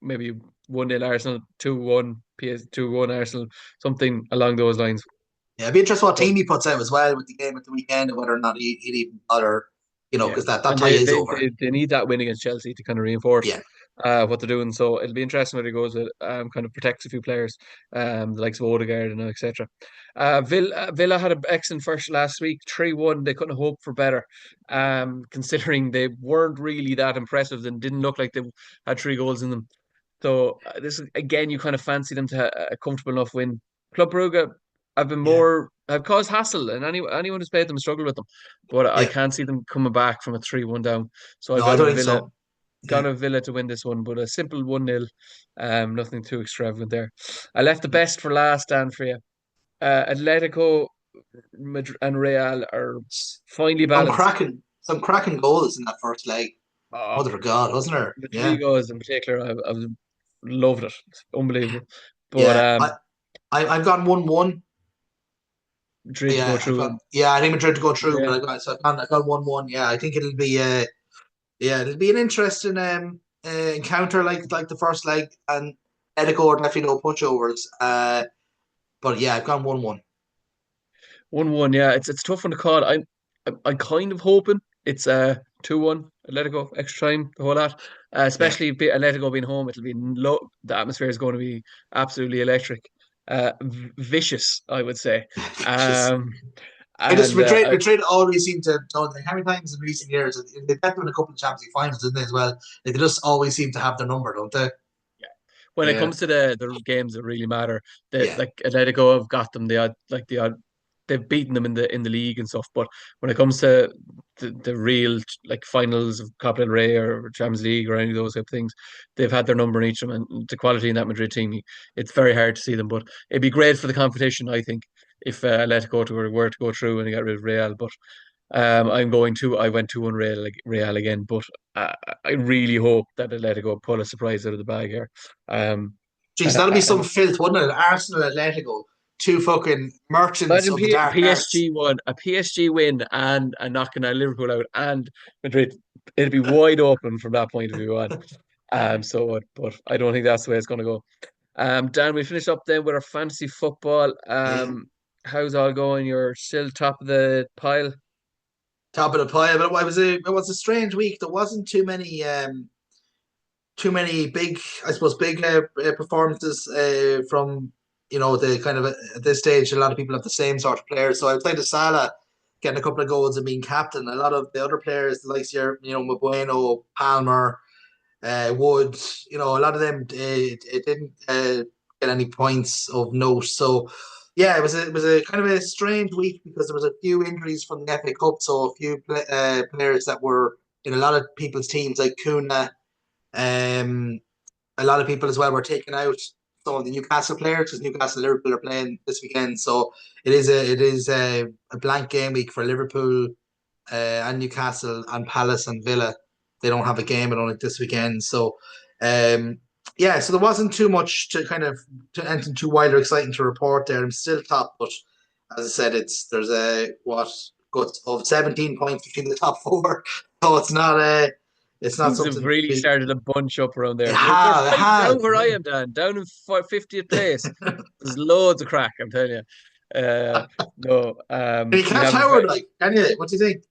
maybe 1-0 Arsenal, 2-1 PS 2-1 Arsenal, something along those lines. Yeah, it'd be interesting what But team he puts out as well with the game at the weekend and whether or not he'd even bother, yeah, because that and tie is over. they need that win against Chelsea to kind of reinforce Yeah, what they're doing. So it'll be interesting where he goes with kind of protects a few players, the likes of Odegaard and etc. Villa had an excellent first last week, 3-1. They couldn't hope for better, considering they weren't really that impressive and didn't look like they had three goals in them. So this is again, you kind of fancy them to a comfortable enough win. Club Brugge yeah, have caused hassle, and anyone who's played them struggle with them. But I yeah. can't see them coming back from a 3-1 down. So No, I don't think so. Yeah, Gone with Villa to win this one, but a simple 1-0. Nothing too extravagant there. I left the best for last, Dan, for you. Atletico Madrid and Real are finely balanced. some cracking goals in that first leg. Oh, Mother of God, wasn't there? the three Yeah, goals in particular, I loved it. It's unbelievable. But yeah. I've gone 1-1. Madrid to go Yeah, through. I think Madrid to go through, but Yeah, I've got 1-1. Yeah, I think it'll be an interesting encounter like the first leg, and Atletico are definitely no pushovers. But yeah, I've gone 1-1. 1-1. Yeah, it's a tough one to call. I'm kind of hoping it's 2-1 Atletico, extra time, the whole lot. Yeah, Especially Atletico being home, it'll be the atmosphere is going to be absolutely electric. Vicious, I would say. just Um, I just and Madrid always seem to have done like how many times in recent years they've definitely won a couple of Champions League finals, didn't they, as well? Like, they just always seem to have their number, don't they? when it Yeah, comes to the games that really matter, yeah. like Atletico have got them the odd they've beaten them in the league and stuff. But when it comes to the real like finals of Copa del Rey or Champions League or any of those type of things, they've had their number in each of them. And the quality in that Madrid team, it's very hard to see them. But it'd be great for the competition, I think, if Atletico were to go through and get rid of Real. But I went to one Real again, but I really hope that Atletico pull a surprise out of the bag here. Um, Jeez, that'll be some and filth, wouldn't it? Arsenal, Atletico, two fucking merchants imagine of the dark arts. A PSG win and knocking Liverpool out and Madrid. It'd be wide open from that point of view on. But I don't think that's the way it's going to go. Dan, we finished up then with our fantasy football. Yeah, How's all going? You're still top of the pile. top of the pile. But it was a strange week. There wasn't too many big, I suppose, big performances from the kind of at this stage. A lot of people have the same sort of players. So outside of Salah getting a couple of goals and being captain, a lot of the other players, like your Mabueno, Palmer, Wood, a lot of them it didn't get any points of note. So yeah, it was a kind of a strange week because there was a few injuries from the FA Cup. So a few players that were in a lot of people's teams like Kuna. Um, a lot of people as well were taking out some of the Newcastle players because Newcastle and Liverpool are playing this weekend. So it is a blank game week for Liverpool and Newcastle and Palace and Villa. They don't have a game at all this weekend. So um, yeah, so there wasn't too much to anything too wild or exciting to report there. I'm still top, but as I said, there's a what got of 17 points between the top four. So it's not Things have something to really be. started to bunch up around It there. They're has, it right down has. where I am, Dan, down in 50th place. There's loads of crack, I'm telling you. No, Can you we catch have a Howard? Like, can you? What do you think?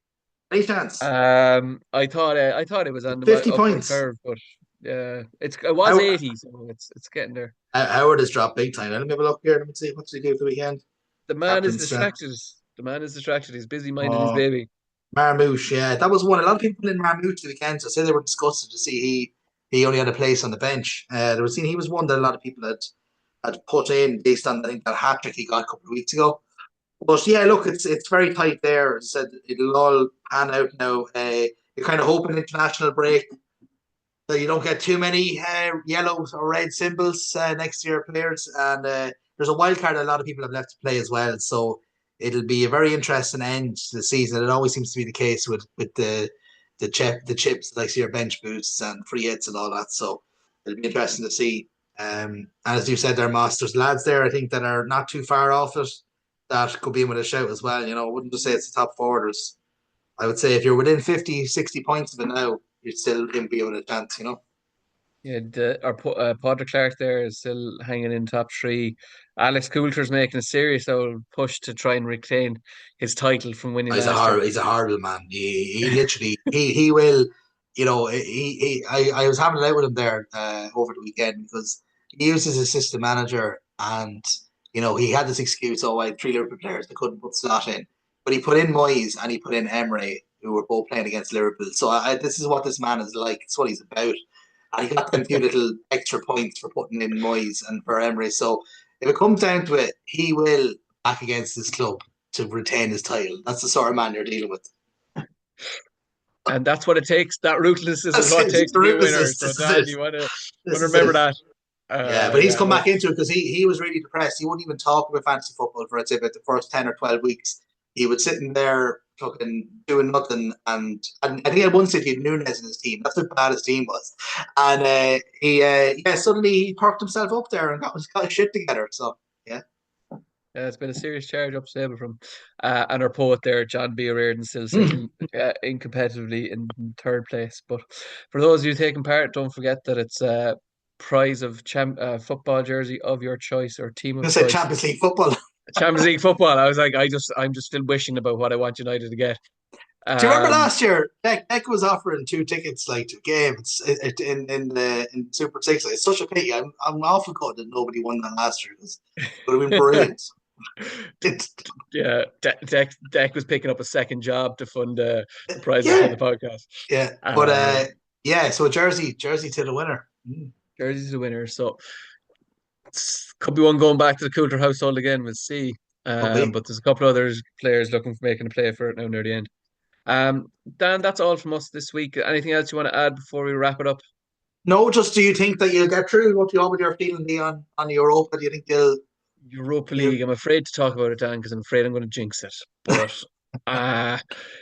Any chance? I thought it was on the 50 upward points. curve, but it was How, 80, so it's getting there. Howard has dropped big time. Let me have a look here. Let me see. What did he do for the weekend? The man is Captain set. distracted. The man is distracted. He's busy minding his Oh, baby. Marmouche. Yeah, that was one. A lot of people in Marmouche the weekend so say they were disgusted to see he only had a place on the bench. They were saying he was one that a lot of people had put in based on I think that hat trick he got a couple of weeks ago. But yeah, look, it's very tight there. As I said it'll all pan out now. You're kind of hoping international break that you don't get too many yellow or red symbols next to your players. And there's a wild card a lot of people have left to play as well. So it'll be a very interesting end to the season. It always seems to be the case with the chips like your bench boosts and free hits and all that. So it'll be interesting to see. And as you said, there, Moss, there's lads there I think that are not too far off it that could be in with a shout as well. I wouldn't just say it's the top four. I would say if you're within 50, 60 points of it now, you'd still be with a chance. Yeah, Padraig Clark there is still hanging in top three. Alex Coulter's making a serious old push to try and retain his title from winning last year. He's a horrible man. He literally he will. I was having it out with him there over the weekend because he used as assistant manager and he had this excuse. Oh, I had three Liverpool players that couldn't put slot in, but he put in Moyes and he put in Emery, who were both playing against Liverpool. So this is what this man is like. It's what he's about. And he got them few little extra points for putting in Moyes and for Emery. So if it comes down to it, he will back against this club to retain his title. That's the sort of man you're dealing with. And that's what it takes. That ruthlessness is That's what it it. takes The to be a winner. ruthlessness. So This is Dan, it. you want to This is remember it. that. Yeah, but he's Yeah, come no. back into it because he was really depressed. He wouldn't even talk about fantasy football for I'd say about the first 10 or 12 weeks. He was sitting there fucking doing nothing, and I think at one stage he had Nunes in his team. That's how bad his team was, and suddenly he parked himself up there and got his shit together. So yeah, Yeah, it's been a serious charge up stable from and our poet there, John B. O'Riordan, still mm. sitting incompetitively in third place. But for those of you taking part, don't forget that it's a prize of football jersey of your choice or team I of said choice. Champions League football. Champions League football. I was like, I'm just still wishing about what I want United to get. Do you remember Um, last year? Beck was offering 2 tickets like to games in Super Six. It's such a pity. I'm awful good that nobody won that last year because it would have been brilliant. It's, yeah, Deck was picking up a second job to fund the prizes for yeah, the podcast. yeah. But Um, yeah. So Jersey to the winner. Jersey's the winner, so could be one going back to the Coulter household again. We'll see. Could be. But there's a couple other players looking for making a play for it now near the end. Dan, that's all from us this week. Anything else you want to add before we wrap it up? No, just do you think that you'll get through? What would your feeling be on Europa? Do you think you'll Europa you League. I'm afraid to talk about it, Dan, because I'm afraid I'm going to jinx it. But uh,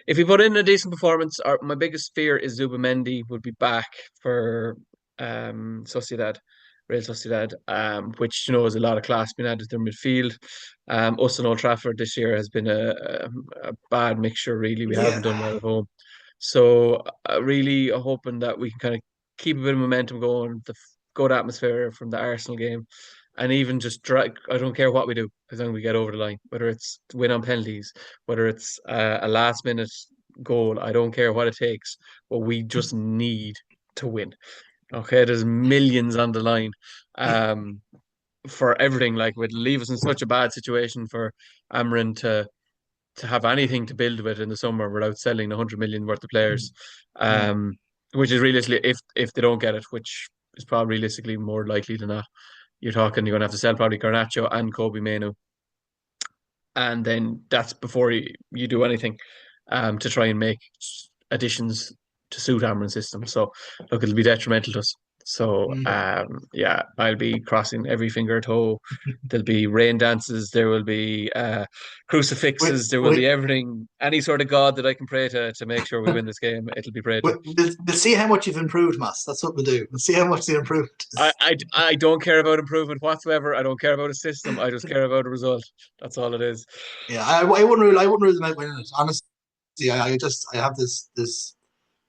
if we put in a decent performance, my biggest fear is Zubamendi would be back for Sociedad, Real Sociedad, which is a lot of class being added to their midfield. Us and Old Trafford this year has been a bad mixture. Really, we haven't done well yeah. at home. So really hoping that we can kind of keep a bit of momentum going, the good atmosphere from the Arsenal game, and even just drag. I don't care what we do as long as we get over the line, whether it's to win on penalties, whether it's a last minute goal. I don't care what it takes, but we just need to win. Okay, there's millions on the line. Um, for everything, like would leave us in such a bad situation for Amrin to have anything to build with in the summer without selling 100 million worth of players. Mm. Um, which is realistically, if they don't get it, which is probably realistically more likely than not, you're going to have to sell probably Garnacho and Kobe Manu, and then that's before you do anything to try and make additions to suit Amron's system. So look, it'll be detrimental to us. So Mm. yeah, I'll be crossing every finger toe. There'll be rain dances. There will be We, crucifixes. There will we, be everything. Any sort of god that I can pray to make sure we win this game. It'll be prayed to. we'll see how much you've improved, Mass. That's what we'll do. We'll see how much the improvement I, is. I, I don't care about improvement whatsoever. I don't care about a system. I just care about a result. That's all it is. Yeah, I wouldn't rule them out winning it. Honestly, I have this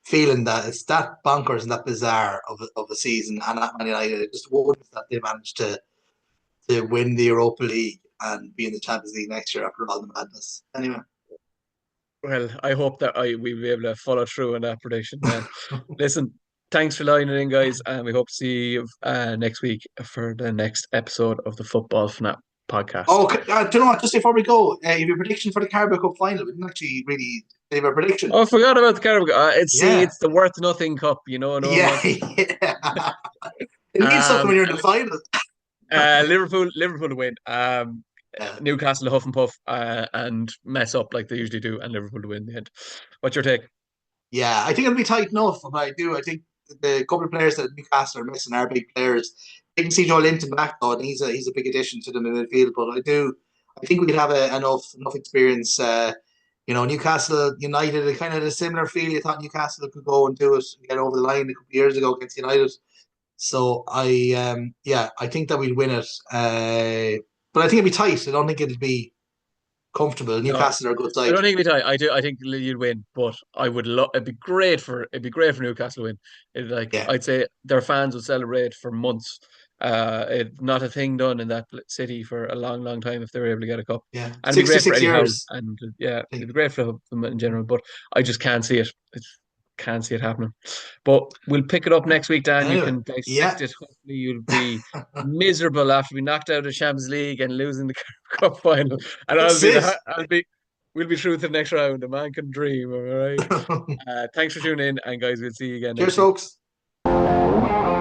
feeling that it's that bonkers and that bizarre of a season and that Man United. It just wouldn't that they managed to win the Europa League and be in the Champions League next year after all the madness. Anyway. Well, I hope that we'll be able to follow through on that prediction, man. Listen, thanks for lining in, guys, and we hope to see you next week for the next episode of the Football Fnap podcast. Oh, do you know what? Just before we go, you have your prediction for the Carabao Cup final. We didn't actually really give a prediction. Oh, I forgot about the Carabao. Yeah, It's the worth nothing cup. No one yeah, wants it. yeah. It means something when Um, you're in the final. Liverpool to win. Yeah, Newcastle to huff and puff and mess up like they usually do, and Liverpool to win in the end. What's your take? yeah. I think it'll be tight enough, but I do. I think the couple of players that Newcastle are missing are big players. I can see Joe Linton back though, and he's a big addition to them in midfield. But I do. I think we could have enough experience. Newcastle United, it kind of had a similar feel. You thought Newcastle could go and do it and get over the line a couple of years ago against United. So I think that we'd win it. But I think it'd be tight. I don't think it'd be comfortable. No, Newcastle are a good I side. don't think it'd be tight. I do. I think you'd win, but I would love. It'd be great for Newcastle to win. Yeah, I'd say their fans would celebrate for months. It's not a thing done in that city for a long, long time if they were able to get a cup, yeah. and it'd be great for 66 Eddie Howe, years, and yeah, I it'd think. be great for them in general. But I just can't see it. Can't see it happening. But we'll pick it up next week, Dan. You Anyway, can dissect yeah. it. Hopefully, you'll be miserable after being knocked out of the Champions League and losing the Cup final, and That's it. we'll be through to the next round. A man can dream. All right. Thanks for tuning in, and guys, we'll see you again next Cheers, week. folks.